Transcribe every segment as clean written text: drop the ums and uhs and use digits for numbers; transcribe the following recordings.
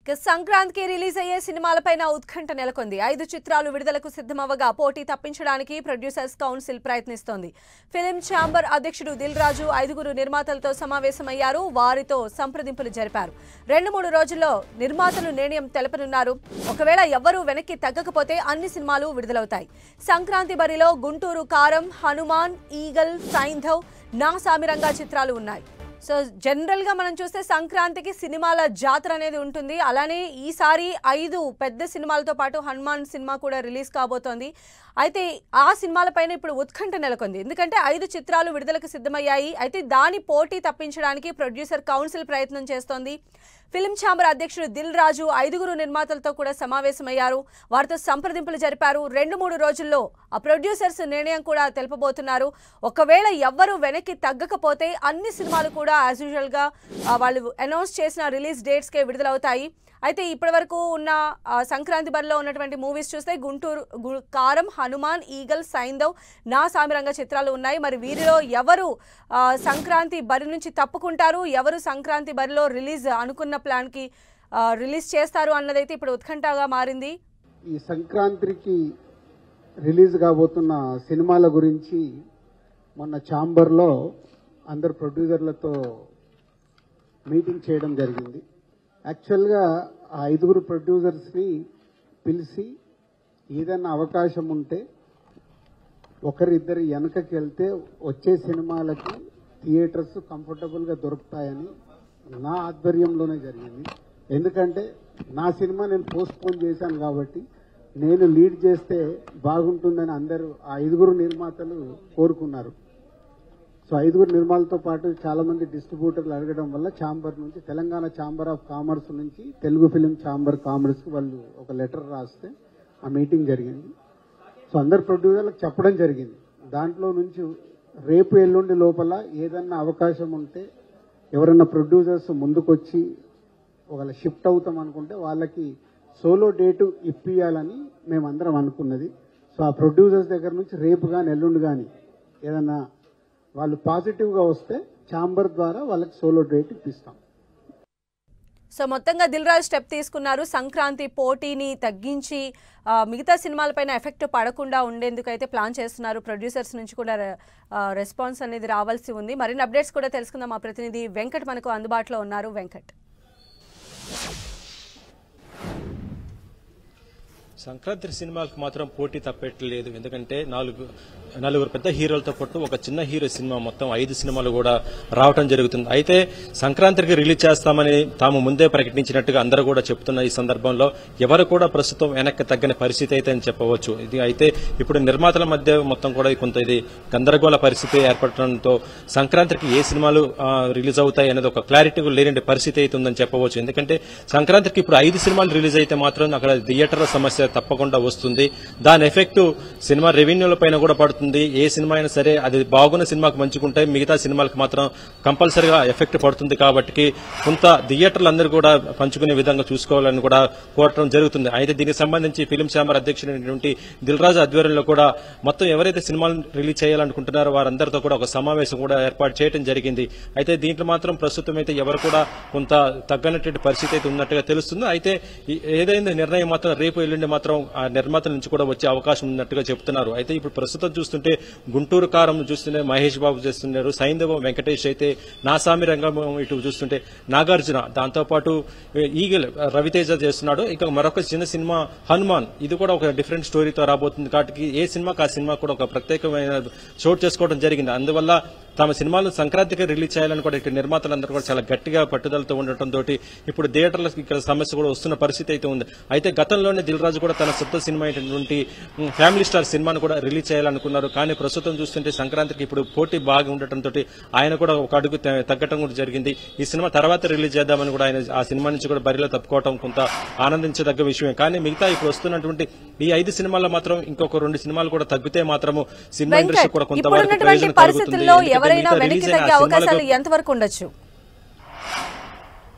సంక్రాంతికి రిలీజ్ అయ్యే సినిమాలపైన ఉత్కంఠ నెలకొంది. 5 చిత్రాలు విడుదలకు సిద్ధమవగా పోటీ తప్పించడానికి ప్రొడ్యూసర్స్ కౌన్సిల్ ప్రయత్నిస్తోంది. ఫిల్మ్ ఛాంబర్ అధ్యక్షుడు దిల్ రాజు 5 నిర్మాతలతో సమావేశమయ్యారు. వారితో సంప్రదింపులు జరిపారు. 2-3 రోజుల్లో నిర్మాతలు నిర్ణయం తెలపనున్నారు. ఒకవేళ ఎవ్వరూ వెనక్కి తగ్గకపోతే అన్ని సినిమాలు విడుదలవుతాయి. సంక్రాంతి బరిలో గుంటూరు కారం, హనుమాన్, ఈగల్, సైంధవ్, నా సామిరంగా చిత్రాలు ఉన్నాయి. సో జనరల్ గా మనం చూస్తే సంక్రాంతికి సినిమాల జాతర అనేది ఉంటుంది. అలానే ఈసారి 5 పెద్ద సినిమాలతో పాటు హనుమాన్ సినిమా కూడా రిలీజ్ కాబోతోంది. అయితే ఆ సినిమాలపైన ఇప్పుడు ఉత్కంఠ నెలకొంది. ఎందుకంటే 5 చిత్రాలు విడుదలకు సిద్ధమయ్యాయి. అయితే దాని పోటీ తప్పించడానికి ప్రొడ్యూసర్ కౌన్సిల్ ప్రయత్నం చేస్తోంది. ఫిల్మ్ ఛాంబర్ అధ్యక్షుడు దిల్ రాజు 5 నిర్మాతలతో కూడా సమావేశమయ్యారు. వారితో సంప్రదింపులు జరిపారు. 2-3 రోజుల్లో ఆ ప్రొడ్యూసర్స్ నిర్ణయం కూడా తెలుపబోతున్నారు. ఒకవేళ ఎవ్వరూ వెనక్కి తగ్గకపోతే అన్ని సినిమాలు కూడా యాజ్ యూజువల్ గా వాళ్ళు అనౌన్స్ చేసిన రిలీజ్ డేట్స్కే విడుదలవుతాయి. అయితే ఇప్పటివరకు ఉన్న సంక్రాంతి బరిలో ఉన్నటువంటి మూవీస్ చూస్తే గుంటూరు కారం, హనుమాన్, ఈగల్, సైంధవ్, నా సామిరంగ చిత్రాలు ఉన్నాయి. మరి వీరిలో ఎవరు సంక్రాంతి బరి నుంచి తప్పుకుంటారు, ఎవరు సంక్రాంతి బరిలో రిలీజ్ అనుకున్న ప్లాన్కి రిలీజ్ చేస్తారు అన్నదైతే ఇప్పుడు ఉత్కంఠగా మారింది. ఈ సంక్రాంతికి రిలీజ్ కాబోతున్న సినిమాల గురించి మొన్న ఛాంబర్లో అందరు ప్రొడ్యూసర్లతో మీటింగ్ చేయడం జరిగింది. యాక్చువల్గా ఆ 5 ప్రొడ్యూసర్స్ని పిలిచి ఏదైనా అవకాశం ఉంటే ఒకరిద్దరు వెనకకి వెళ్తే వచ్చే సినిమాలకి థియేటర్స్ కంఫర్టబుల్గా దొరుకుతాయని నా ఆధ్వర్యంలోనే జరిగింది. ఎందుకంటే నా సినిమా నేను పోస్ట్పోన్ చేశాను కాబట్టి నేను లీడ్ చేస్తే బాగుంటుందని అందరూ ఆ 5 నిర్మాతలు కోరుకున్నారు. సో 5 నిర్మాతలతో పాటు చాలా మంది డిస్ట్రిబ్యూటర్లు అడగడం వల్ల ఛాంబర్ నుంచి తెలంగాణ ఛాంబర్ ఆఫ్ కామర్స్ నుంచి తెలుగు ఫిలిం ఛాంబర్ కామర్స్కి వాళ్ళు ఒక లెటర్ రాస్తే ఆ మీటింగ్ జరిగింది. సో అందరు ప్రొడ్యూసర్లకు చెప్పడం జరిగింది. దాంట్లో నుంచి రేపు ఎల్లుండి లోపల ఏదన్నా అవకాశం ఉంటే ఎవరన్నా ప్రొడ్యూసర్స్ ముందుకొచ్చి ఒకవేళ షిఫ్ట్ అవుతాం అనుకుంటే వాళ్ళకి సోలో డేటు ఇప్పియాలని మేమందరం అనుకున్నది. సో ఆ ప్రొడ్యూసర్స్ దగ్గర నుంచి రేపు కానీ ఎల్లుండి కానీ ఏదన్నా వాళ్ళు పాజిటివ్గా వస్తే ఛాంబర్ ద్వారా వాళ్ళకి సోలో డేట్ ఇప్పిస్తాం. సో మొత్తంగా దిల్ రాజు స్టెప్ తీసుకున్నారు. సంక్రాంతి పోటీని తగ్గించి మిగతా సినిమాలపైన ఎఫెక్ట్ పడకుండా ఉండేందుకు అయితే ప్లాన్ చేస్తున్నారు. ప్రొడ్యూసర్స్ నుంచి కూడా రెస్పాన్స్ అనేది రావాల్సి ఉంది. మరిన్ని అప్డేట్స్ కూడా తెలుసుకుందాం. మా ప్రతినిధి వెంకట్ మనకు అందుబాటులో ఉన్నారు. వెంకట్, సంక్రాంతి సినిమాలకు మాత్రం పోటీ తప్పట్లేదు. ఎందుకంటే నలుగురు పెద్ద హీరోలతో పాటు ఒక చిన్న హీరో సినిమా మొత్తం 5 సినిమాలు కూడా రావడం జరుగుతుంది. అయితే సంక్రాంతికి రిలీజ్ చేస్తామని తాము ముందే ప్రకటించినట్టుగా అందరూ కూడా చెప్తున్న ఈ సందర్భంలో ఎవరు కూడా ప్రస్తుతం వెనక్కి తగ్గని పరిస్థితి అయితే అని చెప్పవచ్చు. ఇది అయితే ఇప్పుడు నిర్మాతల మధ్య మొత్తం కూడా కొంత ఇది గందరగోళ పరిస్థితి ఏర్పడటంతో సంక్రాంతికి ఏ సినిమాలు రిలీజ్ అవుతాయి అనేది ఒక క్లారిటీ లేని పరిస్థితి అయితే ఉందని చెప్పవచ్చు. ఎందుకంటే సంక్రాంతికి ఇప్పుడు 5 సినిమాలు రిలీజ్ అయితే మాత్రం అక్కడ థియేటర్ల సమస్య తప్పకుండా వస్తుంది. దాని ఎఫెక్ట్ సినిమా రెవెన్యూల పైన కూడా పడుతుంది. ఏ సినిమా అయినా సరే అది బాగున్న సినిమాకు మంచుకుంటే మిగతా సినిమాలకు మాత్రం కంపల్సరీగా ఎఫెక్ట్ పడుతుంది. కాబట్టి కొంత థియేటర్లు అందరూ కూడా పంచుకునే విధంగా చూసుకోవాలని కూడా కోరటం జరుగుతుంది. అయితే దీనికి సంబంధించి ఫిల్మ్ ఛాంబర్ అధ్యక్షుడైనటువంటి దిల్ రాజు ఆధ్వర్యంలో కూడా మొత్తం ఎవరైతే సినిమాలు రిలీజ్ చేయాలనుకుంటున్నారో వారందరితో కూడా ఒక సమావేశం కూడా ఏర్పాటు చేయడం జరిగింది. అయితే దీంట్లో మాత్రం ప్రస్తుతం అయితే ఎవరు కూడా కొంత తగ్గనటువంటి పరిస్థితి అయితే ఉన్నట్టుగా తెలుస్తుంది. అయితే ఏదైనా నిర్ణయం మాత్రం రేపు ఎల్లుండి మాత్రం ఆ నిర్మాతల నుంచి కూడా వచ్చే అవకాశం ఉన్నట్టుగా చెప్తున్నారు. అయితే ఇప్పుడు ప్రస్తుతం చూస్తుంటే గుంటూరు కారం చూస్తుంటే మహేష్ బాబు చేస్తున్నారు, సైంధవం వెంకటేష్ అయితే నా సామిరంగం ఇటు చూస్తుంటే నాగార్జున, దాంతోపాటు ఈగల్ రవితేజ చేస్తున్నాడు. ఇక మరొక చిన్న సినిమా హనుమాన్, ఇది కూడా ఒక డిఫరెంట్ స్టోరీతో రాబోతుంది. కాబట్టి ఏ సినిమాకి ఆ సినిమా కూడా ఒక ప్రత్యేకమైన చోటు చేసుకోవడం జరిగింది. అందువల్ల తమ సినిమాలను సంక్రాంతికి రిలీజ్ చేయాలని కూడా ఇక్కడ నిర్మాతలందరూ కూడా చాలా గట్టిగా పట్టుదలతో ఉండటంతో ఇప్పుడు థియేటర్లకు ఇక్కడ సమస్య కూడా వస్తున్న పరిస్థితి అయితే ఉంది. అయితే గతంలోనే దిల్ రాజు కూడా తన సొంత సినిమా అయినటువంటి ఫ్యామిలీ స్టార్ సినిమాను కూడా రిలీజ్ చేయాలనుకున్నారు. కానీ ప్రస్తుతం చూస్తుంటే సంక్రాంతికి ఇప్పుడు పోటీ బాగా ఉండటంతో ఆయన కూడా ఒక అడుగు తగ్గటం కూడా జరిగింది. ఈ సినిమా తర్వాత రిలీజ్ చేద్దామని కూడా ఆయన ఆ సినిమా నుంచి కూడా బరిలో తప్పుకోవడం కొంత ఆనందించదగ్గ విషయమే. కానీ మిగతా ఇప్పుడు వస్తున్నటువంటి ఈ 5 సినిమాల్లో మాత్రం ఇంకొక 2 సినిమాలు కూడా తగ్గితే మాత్రము సినిమా ఇండస్ట్రీ కూడా కొంతవరకు ప్రయోజనం కలుగుతుంది. ఎవరైనా వెనక్కి తగ్గే అవకాశాలు ఎంతవరకు ఉండొచ్చు?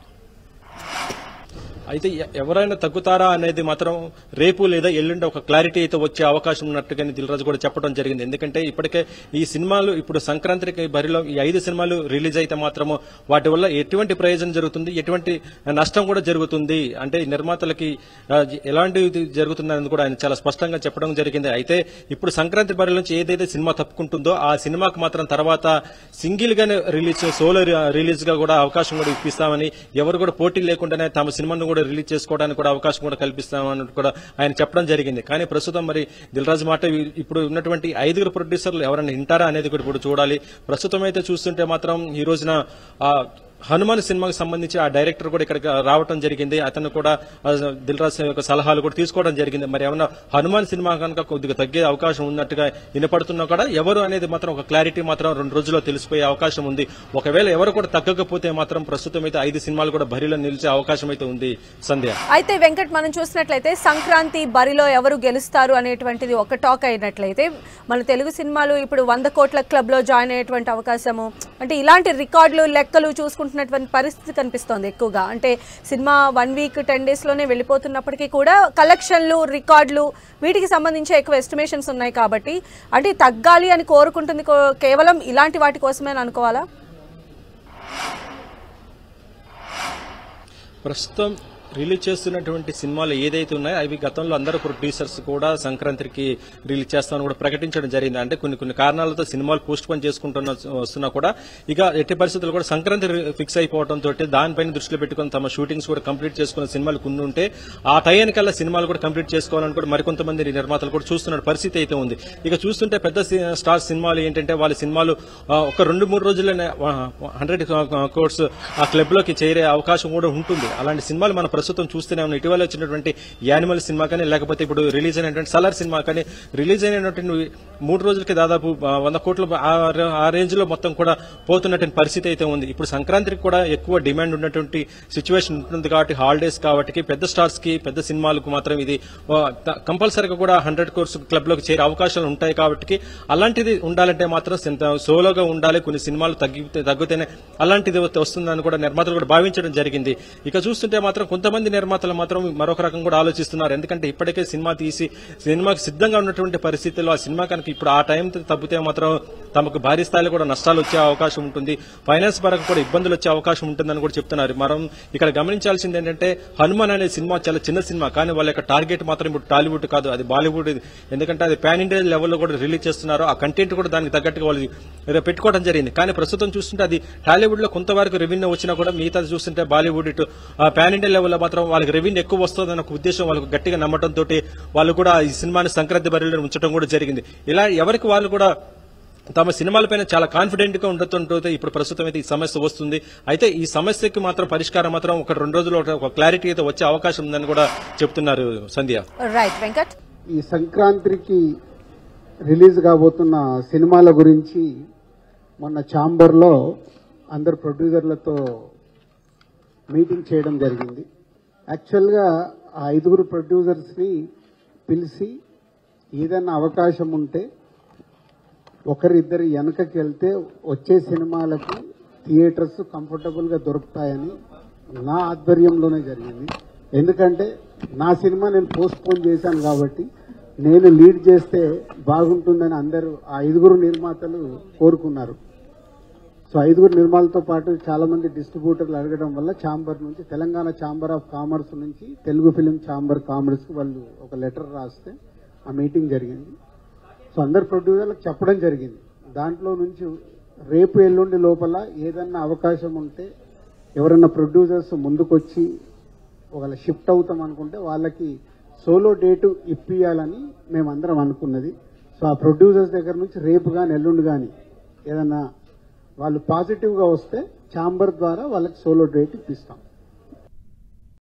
అయితే ఎవరైనా తగ్గుతారా అనేది మాత్రం రేపు లేదా ఎల్లుండి ఒక క్లారిటీ అయితే వచ్చే అవకాశం ఉన్నట్టుగానే దిల్ రాజు కూడా చెప్పడం జరిగింది. ఎందుకంటే ఇప్పటికే ఈ సినిమాలు ఇప్పుడు సంక్రాంతికి బరిలో ఈ 5 సినిమాలు రిలీజ్ అయితే మాత్రము వాటి వల్ల ఎటువంటి ప్రయోజనం జరుగుతుంది, ఎటువంటి నష్టం కూడా జరుగుతుంది అంటే నిర్మాతలకి ఎలాంటి జరుగుతుందని కూడా ఆయన చాలా స్పష్టంగా చెప్పడం జరిగింది. అయితే ఇప్పుడు సంక్రాంతి బరి నుంచి ఏదైతే సినిమా తప్పుకుంటుందో ఆ సినిమాకి మాత్రం తర్వాత సింగిల్ గానే రిలీజ్ సోలో రిలీజ్ గా కూడా అవకాశం కూడా ఇప్పిస్తామని, ఎవరు కూడా పోటీ లేకుండానే తమ సినిమాను కూడా రిలీజ్ చేసుకోవడానికి కూడా అవకాశం కూడా కల్పిస్తామని కూడా ఆయన చెప్పడం జరిగింది. కానీ ప్రస్తుతం మరి దిల్ రాజు మాట ఇప్పుడు ఉన్నటువంటి 5 ప్రొడ్యూసర్లు ఎవరైనా వింటారా అనేది కూడా ఇప్పుడు చూడాలి. ప్రస్తుతం అయితే చూస్తుంటే మాత్రం ఈ రోజున హనుమాన్ సినిమాకి సంబంధించి ఆ డైరెక్టర్ కూడా ఇక్కడికి రావడం జరిగింది. అతను కూడా దిల్ రాజు యొక్క సలహాలు కూడా తీసుకోవడం జరిగింది. మరి ఏమన్నా హనుమాన్ సినిమా కనుక కొద్దిగా తగ్గే అవకాశం ఉన్నట్టుగా వినపడుతున్నా కూడా ఎవరు అనేది మాత్రం ఒక క్లారిటీ మాత్రం 2 రోజుల్లో తెలిసిపోయే అవకాశం ఉంది. ఒకవేళ ఎవరు కూడా తగ్గకపోతే మాత్రం ప్రస్తుతం అయితే 5 సినిమాలు కూడా బరిలో నిలిచే అవకాశం అయితే ఉంది. సంధ్య, అయితే వెంకట్, మనం చూసినట్లయితే సంక్రాంతి బరిలో ఎవరు గెలుస్తారు అనేటువంటిది ఒక టాక్ అయినట్లయితే మన తెలుగు సినిమాలు ఇప్పుడు 100 కోట్ల క్లబ్ లో జాయిన్ అయ్యేటువంటి అవకాశము, అంటే ఇలాంటి రికార్డులు లెక్కలు చూసుకుంటున్నటువంటి పరిస్థితి కనిపిస్తోంది ఎక్కువగా. అంటే సినిమా 1 వీక్ 10 days లోనే వెళ్ళిపోతున్నప్పటికీ కూడా కలెక్షన్లు, రికార్డులు వీటికి సంబంధించి ఎక్కువ ఎస్టిమేషన్స్ ఉన్నాయి కాబట్టి అంటే తగ్గాలి అని కోరుకుంటుంది కేవలం ఇలాంటి వాటి కోసమే అనుకోవాలా? ప్రస్తుతం రిలీజ్ చేస్తున్నటువంటి సినిమాలు ఏదైతే ఉన్నాయో అవి గతంలో అందరూ ప్రొడ్యూసర్స్ కూడా సంక్రాంతికి రిలీజ్ చేస్తామని కూడా ప్రకటించడం జరిగింది. అంటే కొన్ని కారణాలతో సినిమాలు పోస్ట్ పోన్ చేసుకుంటున్న వస్తున్నా కూడా ఇక ఎట్టి పరిస్థితులు కూడా సంక్రాంతి ఫిక్స్ అయిపోవడంతో దానిపైన దృష్టిలో పెట్టుకుని తమ షూటింగ్స్ కూడా కంప్లీట్ చేసుకున్న సినిమాలు కొన్ని ఉంటే ఆ టైంకల్లా సినిమాలు కూడా కంప్లీట్ చేసుకోవాలని కూడా మరికొంతమంది నిర్మాతలు కూడా చూస్తున్న పరిస్థితి అయితే ఉంది. ఇక చూస్తుంటే పెద్ద స్టార్ సినిమాలు ఏంటంటే వాళ్ళ సినిమాలు ఒక 2-3 రోజుల్లోనే 100 crores ఆ క్లబ్ లోకి చేరే అవకాశం కూడా ఉంటుంది. అలాంటి సినిమాలు మన ప్రస్తుతం చూస్తూనే ఉన్నాం. ఇటీవల వచ్చినటువంటి యానిమల్ సినిమా కానీ లేకపోతే ఇప్పుడు రిలీజ్ అయినటువంటి సలార్ సినిమా కానీ రిలీజ్ అయినటువంటి 3 రోజులకి దాదాపు 100 కోట్ల ఆ రేంజ్ లో మొత్తం కూడా పోతున్నటువంటి పరిస్థితి అయితే ఉంది. ఇప్పుడు సంక్రాంతికి కూడా ఎక్కువ డిమాండ్ ఉన్నటువంటి సిచ్యువేషన్ ఉంటుంది కాబట్టి హాలిడేస్ కాబట్టి పెద్ద స్టార్స్ కి పెద్ద సినిమాలకు మాత్రం ఇది కంపల్సరీగా కూడా 100 crores క్లబ్ లోకి చేరే అవకాశాలు ఉంటాయి కాబట్టి అలాంటిది ఉండాలంటే మాత్రం సోలోగా ఉండాలి. కొన్ని సినిమాలు తగ్గితేనే అలాంటిది వస్తుందని కూడా నిర్మాతలు కూడా భావించడం జరిగింది. ఇక చూస్తుంటే మాత్రం కొంతమంది నిర్మాతలు మాత్రం మరొక రకం కూడా ఆలోచిస్తున్నారు. ఎందుకంటే ఇప్పటికే సినిమా తీసి సినిమాకి సిద్ధంగా ఉన్నటువంటి పరిస్థితుల్లో ఆ సినిమా కనుక ఇప్పుడు ఆ టైం తప్పితే మాత్రం తమకు భారీ స్థాయిలో కూడా నష్టాలు వచ్చే అవకాశం ఉంటుంది, ఫైనాన్స్ పరంగా కూడా ఇబ్బందులు వచ్చే అవకాశం ఉంటుందని కూడా చెప్తున్నారు. మనం ఇక్కడ గమనించాల్సింది ఏంటంటే హనుమాన్ అనే సినిమా చాలా చిన్న సినిమా, కానీ వాళ్ళ యొక్క టార్గెట్ మాత్రం ఇప్పుడు టాలీవుడ్ కాదు, అది బాలీవుడ్. ఎందుకంటే అది పాన్ ఇండియా లెవెల్లో కూడా రిలీజ్ చేస్తున్నారు. ఆ కంటెంట్ కూడా దానికి తగ్గట్టుగా వాళ్ళు పెట్టుకోవడం జరిగింది. కానీ ప్రస్తుతం చూస్తుంటే అది టాలీవుడ్ లో కొంతవరకు రెవెన్యూ వచ్చినా కూడా మిగతా చూస్తుంటే బాలీవుడ్ ఇటు పాన్ ఇండియా లెవెల్లో మాత్రం వాళ్ళకి రెవెన్యూ ఎక్కువ వస్తుందన్న ఒక ఉద్దేశం వాళ్ళకు గట్టిగా నమ్మటంతో వాళ్ళు కూడా ఈ సినిమాని సంక్రాంతి బరిలో ఉంచడం కూడా జరిగింది. ఇలా ఎవరికి వాళ్ళు కూడా తమ సినిమాలపైన చాలా కాన్ఫిడెంట్ గా ఉండటంతో ఇప్పుడు ప్రస్తుతం అయితే ఈ సమస్య వస్తుంది. అయితే ఈ సమస్యకి మాత్రం పరిష్కారం మాత్రం ఒక 2 రోజుల్లో ఒక క్లారిటీ అయితే వచ్చే అవకాశం ఉందని కూడా చెప్తున్నారు. సంధ్య, రైట్ వెంకట్, ఈ సంక్రాంతికి రిలీజ్ కాబోతున్న సినిమాల గురించి మొన్న ఛాంబర్లో అందరు ప్రొడ్యూసర్లతో మీటింగ్ చేయడం జరిగింది. యాక్చువల్గా ఆ 5 ప్రొడ్యూసర్స్ని పిలిచి ఏదైనా అవకాశం ఉంటే ఒకరిద్దరు వెనకకి వెళ్తే వచ్చే సినిమాలకి థియేటర్స్ కంఫర్టబుల్గా దొరుకుతాయని నా ఆధ్వర్యంలోనే జరిగింది. ఎందుకంటే నా సినిమా నేను పోస్ట్ పోన్ చేశాను కాబట్టి నేను లీడ్ చేస్తే బాగుంటుందని అందరూ ఆ 5 నిర్మాతలు కోరుకున్నారు. సో 5 నిర్మాతలతో పాటు చాలా మంది డిస్ట్రిబ్యూటర్లు అడగడం వల్ల ఛాంబర్ నుంచి తెలంగాణ ఛాంబర్ ఆఫ్ కామర్స్ నుంచి తెలుగు ఫిలిం ఛాంబర్ కామర్స్కి వాళ్ళు ఒక లెటర్ రాస్తే ఆ మీటింగ్ జరిగింది. సో అందరు ప్రొడ్యూసర్లకు చెప్పడం జరిగింది. దాంట్లో నుంచి రేపు ఎల్లుండి లోపల ఏదన్నా అవకాశం ఉంటే ఎవరైనా ప్రొడ్యూసర్స్ ముందుకొచ్చి ఒకవేళ షిఫ్ట్ అవుతాం అనుకుంటే వాళ్ళకి సోలో డేటు ఇప్పియాలని మేమందరం అనుకున్నది. సో ఆ ప్రొడ్యూసర్స్ దగ్గర నుంచి రేపు కానీ ఎల్లుండి కానీ ఏదన్నా వాళ్ళు పాజిటివ్గా వస్తే ఛాంబర్ ద్వారా వాళ్ళకి సోలో డేట్ ఇప్పిస్తాం.